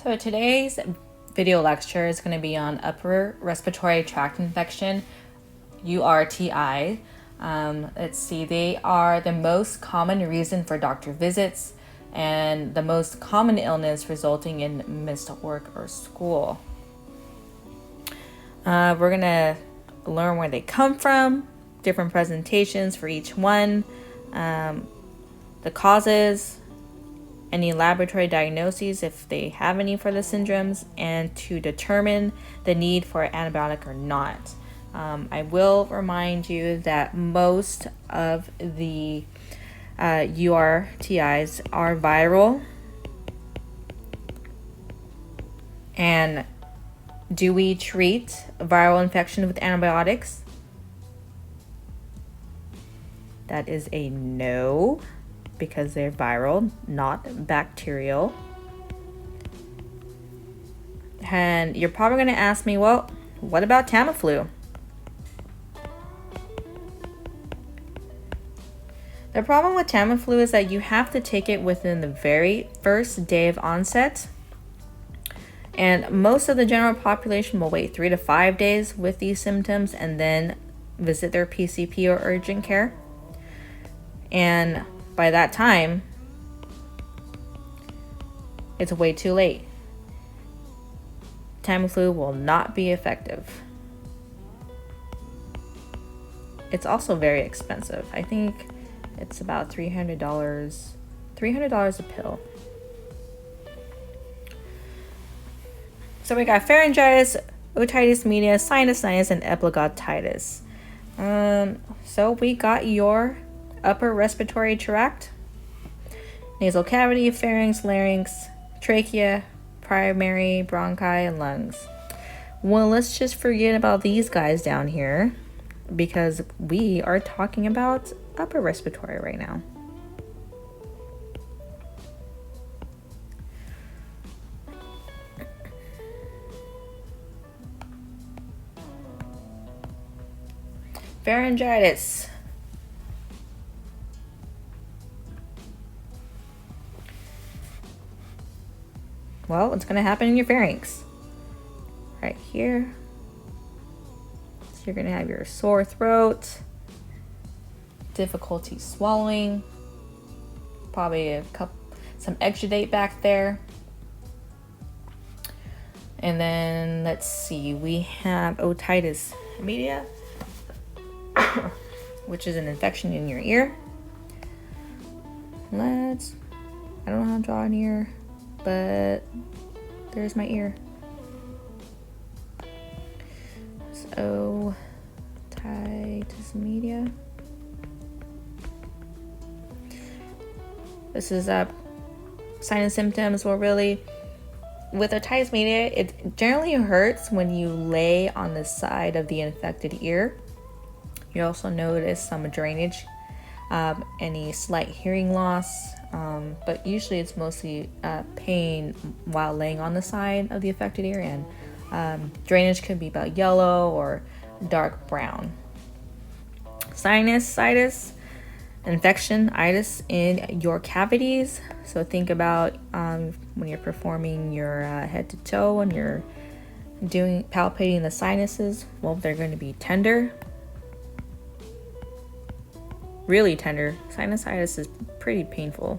So today's video lecture is going to be on upper respiratory tract infection, URTI. Let's see, they are the most common reason for doctor visits and the most common illness resulting in missed work or school. We're going to learn where they come from, different presentations for each one, the causes, any laboratory diagnoses if they have any for the syndromes, and to determine the need for an antibiotic or not. I will remind you that most of the URTIs are viral. And do we treat viral infection with antibiotics? That is a no, because they're viral, not bacterial. And you're probably going to ask me, well, what about Tamiflu? The problem with Tamiflu is that you have to take it within the very first day of onset. And most of the general population will wait 3 to 5 days with these symptoms and then visit their PCP or urgent care. And by that time, it's way too late. Tamiflu will not be effective. It's also very expensive. I think it's about $300 a pill. So we got pharyngitis, otitis media, sinusitis, and epiglottitis. So we got your upper respiratory tract, nasal cavity, pharynx, larynx, trachea, primary bronchi, and lungs. Well, let's just forget about these guys down here because we are talking about upper respiratory right now. Pharyngitis. Well, it's going to happen in your pharynx. Right here. So you're going to have your sore throat, difficulty swallowing, probably some exudate back there. And then let's see, we have otitis media, which is an infection in your ear. I don't know how to draw an ear, but there's my ear. So, otitis media. This is sinus symptoms. Well, really, with otitis media, it generally hurts when you lay on the side of the infected ear. You also notice some drainage, any slight hearing loss, but usually it's mostly pain while laying on the side of the affected ear, and drainage could be about yellow or dark brown. Sinusitis, infection, itis in your cavities. So think about when you're performing your head to toe and you're palpating the sinuses. Well, they're going to be tender. Really tender. Sinusitis is pretty painful.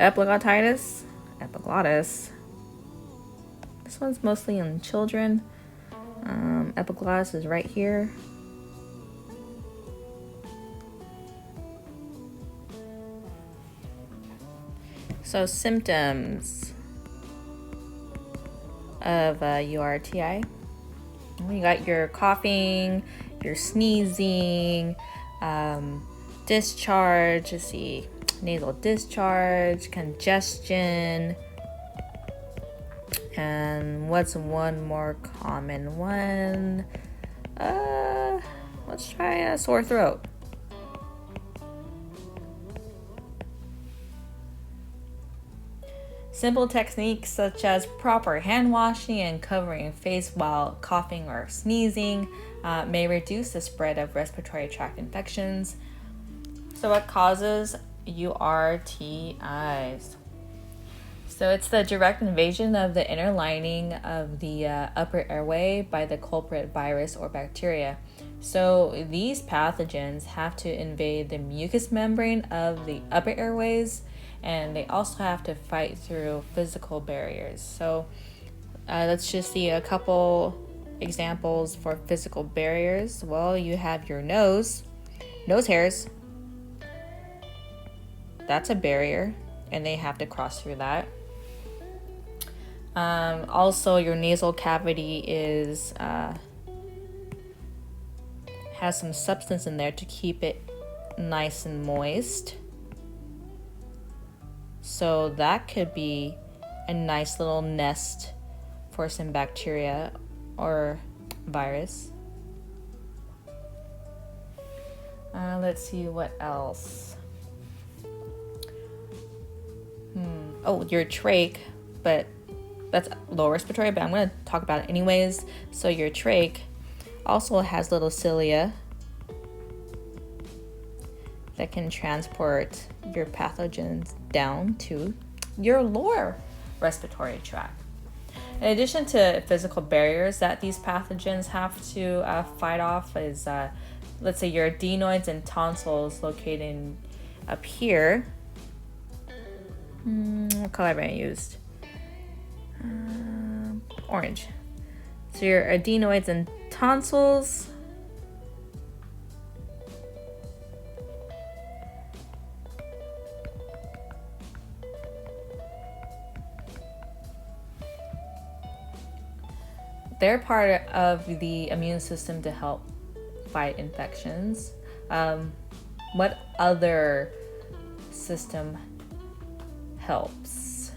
Epiglottitis, epiglottis. This one's mostly in children. Epiglottis is right here. So symptoms of URTI. You got your coughing, your sneezing, discharge, let's see, nasal discharge, congestion, and what's one more common one? Let's try a sore throat. Simple techniques such as proper hand washing and covering face while coughing or sneezing may reduce the spread of respiratory tract infections. So what causes URTIs. So it's the direct invasion of the inner lining of the upper airway by the culprit virus or bacteria. So these pathogens have to invade the mucous membrane of the upper airways, and they also have to fight through physical barriers. So let's just see a couple examples for physical barriers. Well, you have your nose hairs. That's a barrier, and they have to cross through that. Also, your nasal cavity is has some substance in there to keep it nice and moist. So that could be a nice little nest for some bacteria or virus. Let's see what else. Oh, your trach, but that's lower respiratory, but I'm going to talk about it anyways. So your trach also has little cilia that can transport your pathogens down to your lower respiratory tract. In addition to physical barriers that these pathogens have to fight off is, let's say, your adenoids and tonsils located up here. What color have I used? Orange. So your adenoids and tonsils. They're part of the immune system to help fight infections. What other system helps?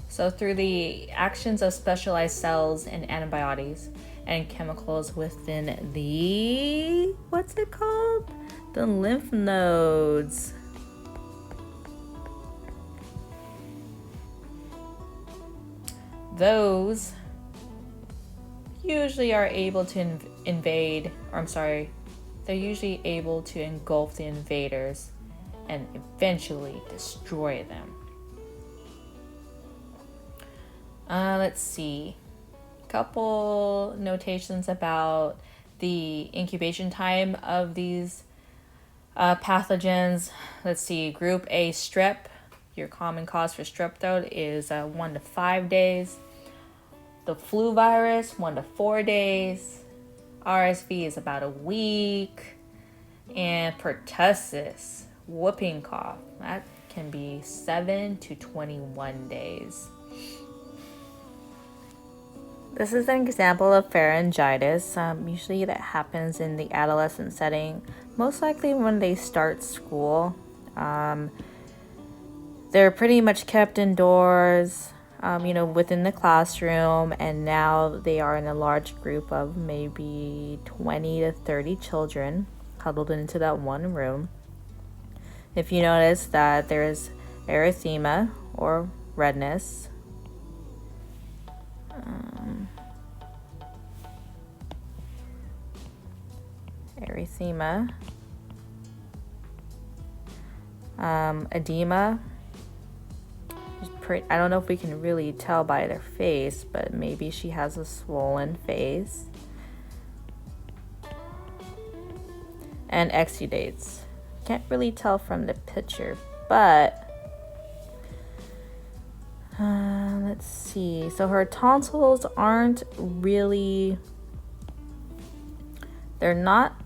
So through the actions of specialized cells and antibodies and chemicals within the, what's it called? The lymph nodes. Those usually are able to they're usually able to engulf the invaders and eventually destroy them. Let's see. A couple notations about the incubation time of these pathogens. Let's see. Group A, strep. Your common cause for strep throat is 1 to 5 days. The flu virus, 1 to 4 days. RSV is about a week. And pertussis, whooping cough, that can be 7 to 21 days. This is an example of pharyngitis. Usually that happens in the adolescent setting, most likely when they start school. They're pretty much kept indoors, within the classroom, and now they are in a large group of maybe 20 to 30 children huddled into that one room. If you notice that there's erythema or redness, edema. I don't know if we can really tell by their face, but maybe she has a swollen face. And exudates. Can't really tell from the picture, but let's see. So her tonsils aren't really, they're not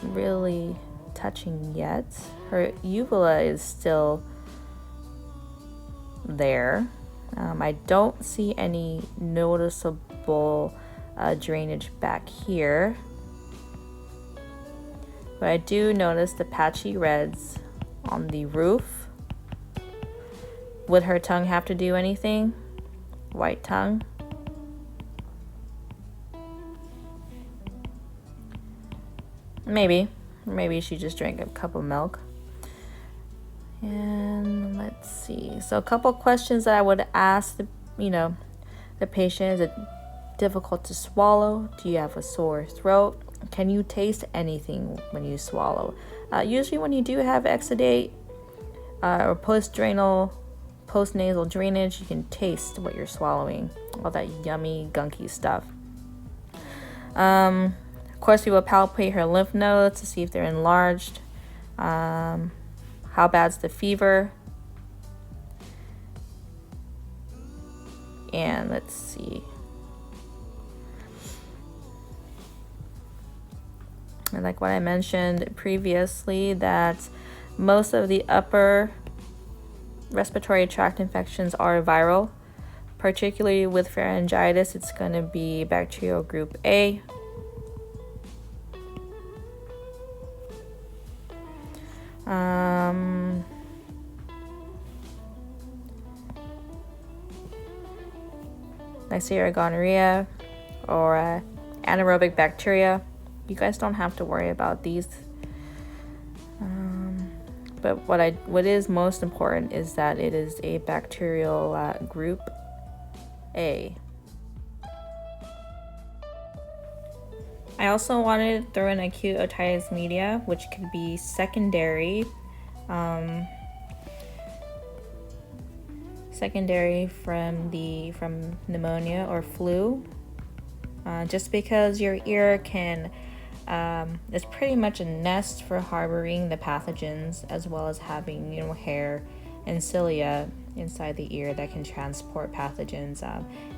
really touching yet. Her uvula is still there. I don't see any noticeable drainage back here, but I do notice the patchy reds on the roof. Would her tongue have to do anything? White tongue. Maybe she just drank a cup of milk. And let's see. So a couple questions that I would ask the patient is, difficult to swallow? Do you have a sore throat? Can you taste anything when you swallow? Usually when you do have exudate or postnasal drainage, you can taste what you're swallowing, all that yummy, gunky stuff. Of course, we will palpate her lymph nodes to see if they're enlarged. How bad's the fever? And let's see. And like what I mentioned previously, that most of the upper respiratory tract infections are viral. Particularly with pharyngitis, it's going to be bacterial group A. Neisseria gonorrhea or anaerobic bacteria. You guys don't have to worry about these. But what is most important is that it is a bacterial group A. I also wanted to throw in acute otitis media, which could be secondary from pneumonia or flu. Just because your ear can is pretty much a nest for harboring the pathogens, as well as having hair and cilia inside the ear that can transport pathogens.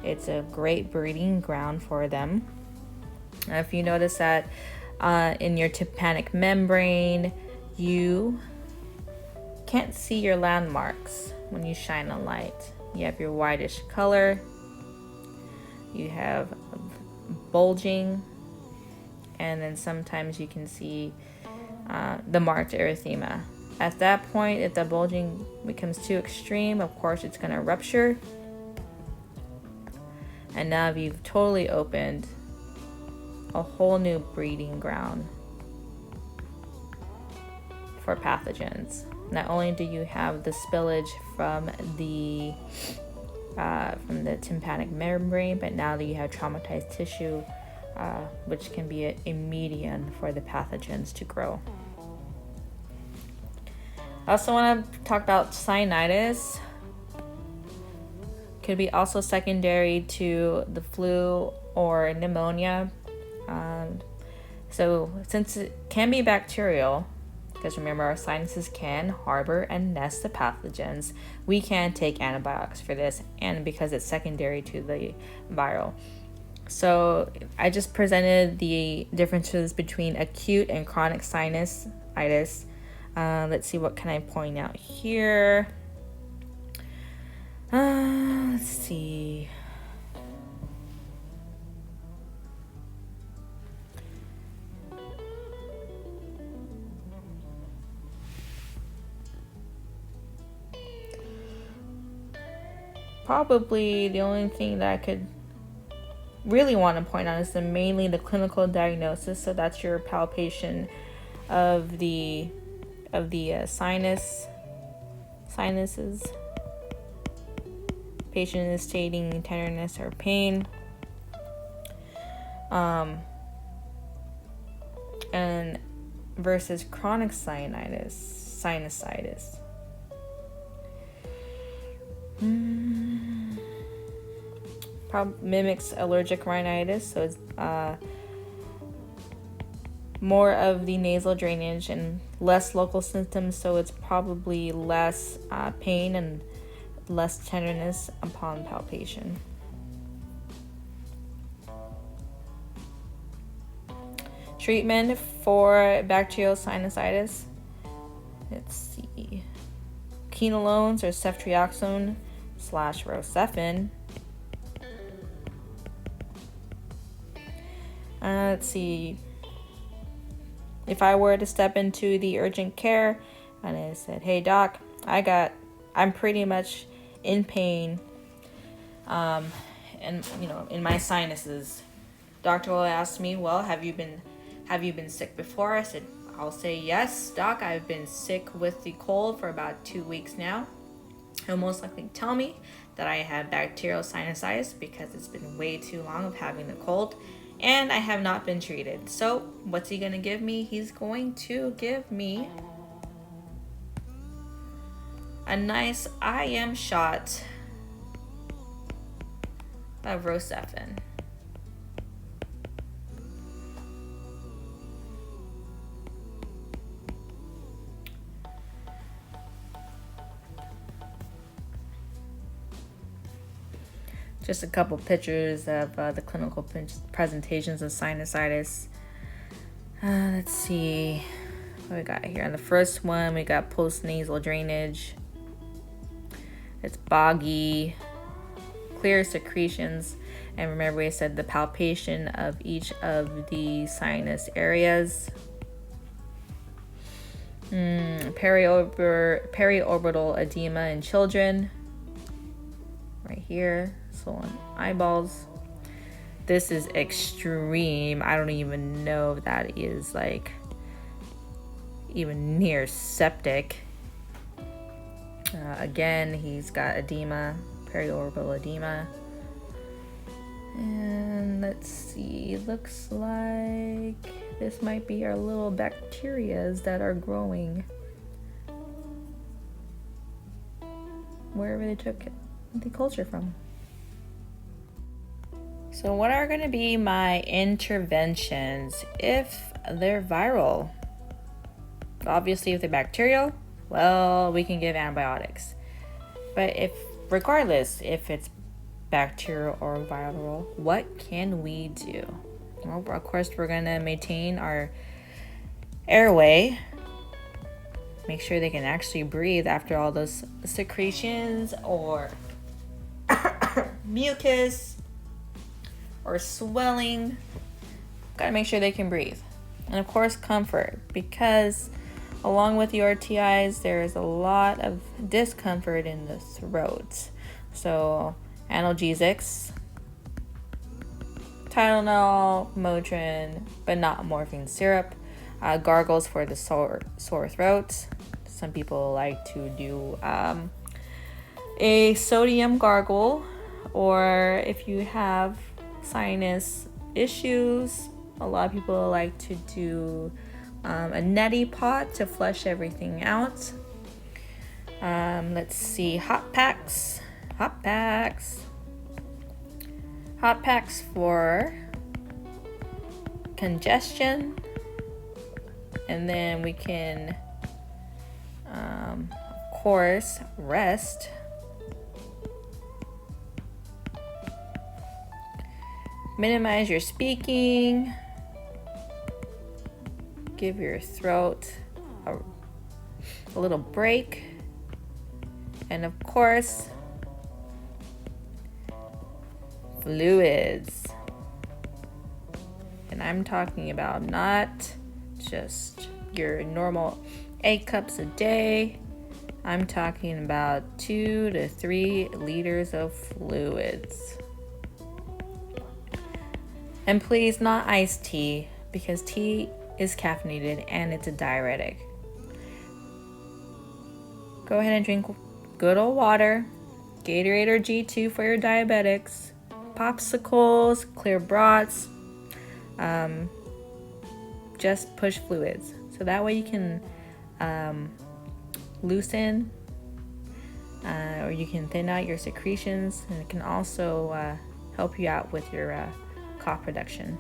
It's a great breeding ground for them. If you notice that in your tympanic membrane, you can't see your landmarks when you shine a light. You have your whitish color, you have bulging, and then sometimes you can see the marked erythema. At that point, if the bulging becomes too extreme, of course it's going to rupture. And now you've totally opened a whole new breeding ground for pathogens. Not only do you have the spillage from the tympanic membrane, but now that you have traumatized tissue, which can be a median for the pathogens to grow. I also want to talk about sinusitis. Could be also secondary to the flu or pneumonia. So since it can be bacterial, because remember our sinuses can harbor and nest the pathogens, we can take antibiotics for this, and because it's secondary to the viral. So I just presented the differences between acute and chronic sinusitis. Let's see, what can I point out here? Let's see. Probably the only thing that I could really want to point out is mainly the clinical diagnosis. So that's your palpation of the sinuses. Patient is stating tenderness or pain. And versus chronic sinusitis. Mimics allergic rhinitis, so it's more of the nasal drainage and less local symptoms, so it's probably less pain and less tenderness upon palpation. Treatment for bacterial sinusitis. Let's see. Quinolones or ceftriaxone/Rocephin. Let's see. If I were to step into the urgent care and I said, "Hey doc, I'm pretty much in pain, and in my sinuses," doctor will ask me, "Well, have you been sick before?" I said, I'll say, "Yes, doc, I've been sick with the cold for about 2 weeks now." He'll most likely tell me that I have bacterial sinusitis because it's been way too long of having the cold and I have not been treated. So what's he going to give me? He's going to give me a nice IM shot of Rosefin. Just a couple pictures of the clinical presentations of sinusitis. Let's see what we got here. On the first one, we got postnasal drainage. It's boggy, clear secretions. And remember, we said the palpation of each of the sinus areas. Periorbital edema in children. Right here, swollen eyeballs. This is extreme. I don't even know if that is like even near septic. Again, he's got edema, periorbital edema. And let's see, looks like this might be our little bacterias that are growing wherever they took the culture from. So what are going to be my interventions if they're viral? Obviously, if they're bacterial, well, we can give antibiotics. But regardless if it's bacterial or viral, what can we do? Well, of course, we're going to maintain our airway. Make sure they can actually breathe after all those secretions or mucus or swelling. Gotta make sure they can breathe. And of course, comfort, because along with the UTIs, there is a lot of discomfort in the throat. So analgesics, Tylenol, Motrin, but not morphine syrup. Gargles for the sore throat. Some people like to do a sodium gargle, or if you have sinus issues, a lot of people like to do a neti pot to flush everything out. Let's see, hot packs for congestion, and then we can of course rest. Minimize your speaking. Give your throat a little break. And of course, fluids. And I'm talking about not just your normal 8 cups a day. I'm talking about 2 to 3 liters of fluids. And please, not iced tea, because tea is caffeinated and it's a diuretic. Go ahead and drink good old water, Gatorade or G2 for your diabetics, popsicles, clear brats. Just push fluids. So that way you can loosen or you can thin out your secretions, and it can also help you out with your cough production.